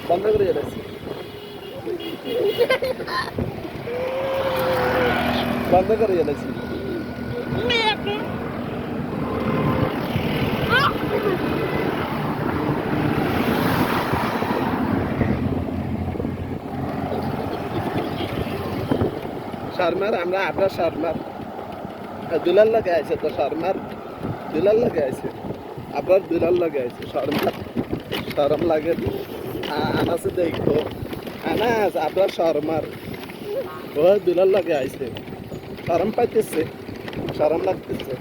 বন্ধ করে যাচ্ছি, বন্ধ করে যাচ্ছি। শর্মার আমরা আপনার শর্মার দুলাল লাগে আছে তো শর্মার দুলাল লাগে আছে আপনার দুলাল লাগে আছে শর্মার শরম লাগে আনাসে দেখো আনাস আপনার শর্মার ও দুলাল লাগে আছে শরম পাইতেছে শরম লাগতেছে